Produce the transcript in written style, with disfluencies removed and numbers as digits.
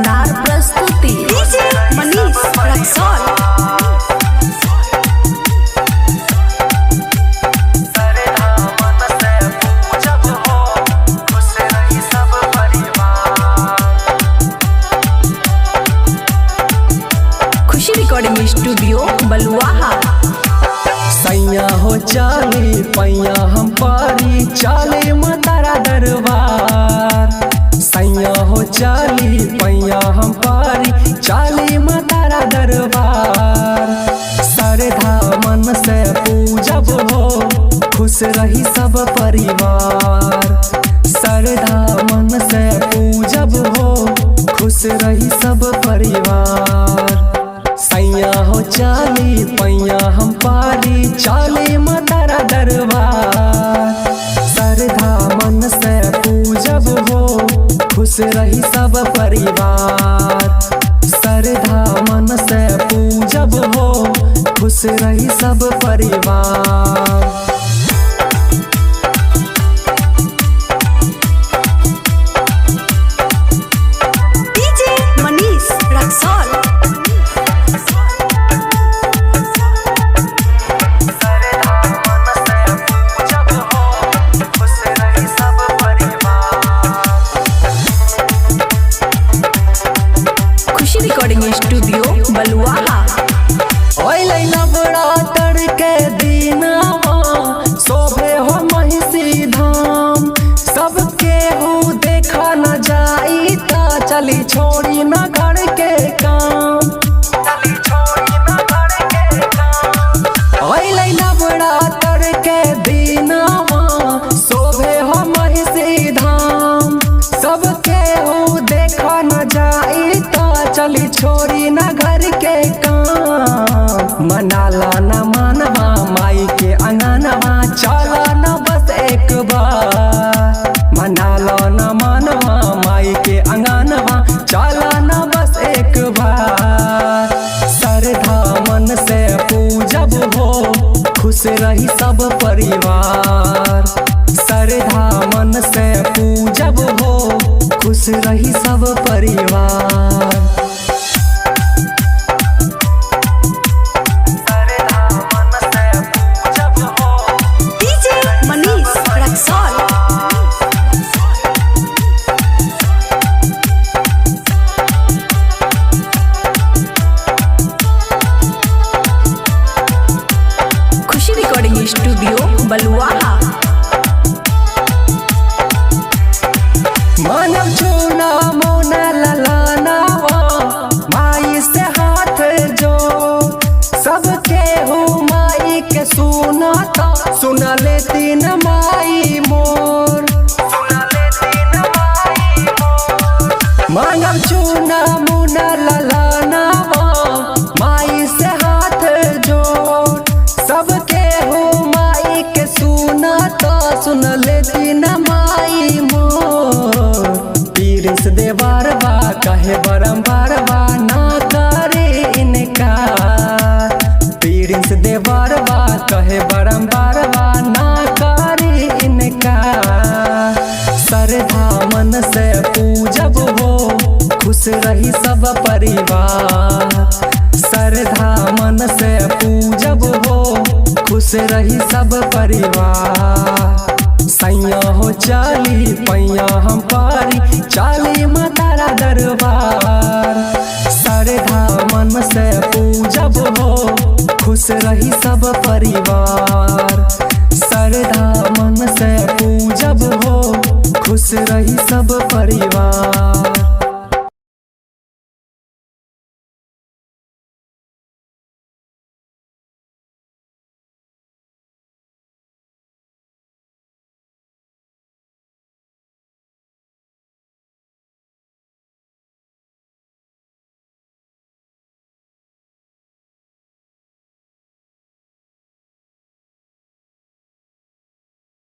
शानदार प्रस्तुति डीजे मनीष रक्सौल। खुशी recording studio बलुआहा। सैया हो चाली पैया हम पारी चाले मातारा दरबार। सैया हो चाली पैया हम पारी चाले मातारा दरबार। श्रद्धा मन से पूजब हो खुश रही सब परिवार। श्रद्धा मन से पूजब हो खुश रही सब परिवार। सैया हो चाली पैया हम पारी चाले मातारा दरबार। श्रद्धा मन से पूजब हो खुश रही सब परिवार। श्रद्धा मन से पूजब हो खुश रही सब परिवार। डीजे मनीष रक्सौल। खुशी रिकॉर्डिंग स्टूडियो बलुआहा। ओइले नवरात्र के दिनवा शोभे हो महिषी धाम। सबके हो देखा न जाई ता चली छोड़ी न घर के काम। ओइले नवरात्र के दिनवा शोभे हो महिषी धाम। सबके हो देखा न जाई ता चली छोड़ी न घर के काम। मनाला न मानवा माई के अंगनवा चला न बस एक बार। मनाला न मानवा माई के अंगनवा चला न बस एक बार। श्रद्धा मन से पूजब हो खुश रही सब परिवार। श्रद्धा मन से पूजब हो खुश रही सब परिवार। डीजे मनीष रक्सौल। खुशी रिकॉर्डिंग स्टूडियो बलुआहा। मानव चूना मोना ललानावा माई से हाथ जो। सबके हो माई के सुना था सुना लेती न माई मोर। मानव चूना मोना ललानावा माई से हाथ जो। सबके हो माई के सुना था सुन लेती न माई मोर। पीरिस देवार बा कहे बरम्बार बा ना करे इनकार। पीरिस देवार बा कहे बरम्बार बा ना करे इनकार। श्रद्धा मन से पूजब हो खुश रही सब परिवार। श्रद्धा मन से पूजब हो खुश रही सब परिवार। सैया हो चाली पैया हम पारी चाली मातारा दरबार। श्रद्धा मन से पूजब हो खुश रही सब परिवार। श्रद्धा मन से पूजब हो खुश रही सब परिवार।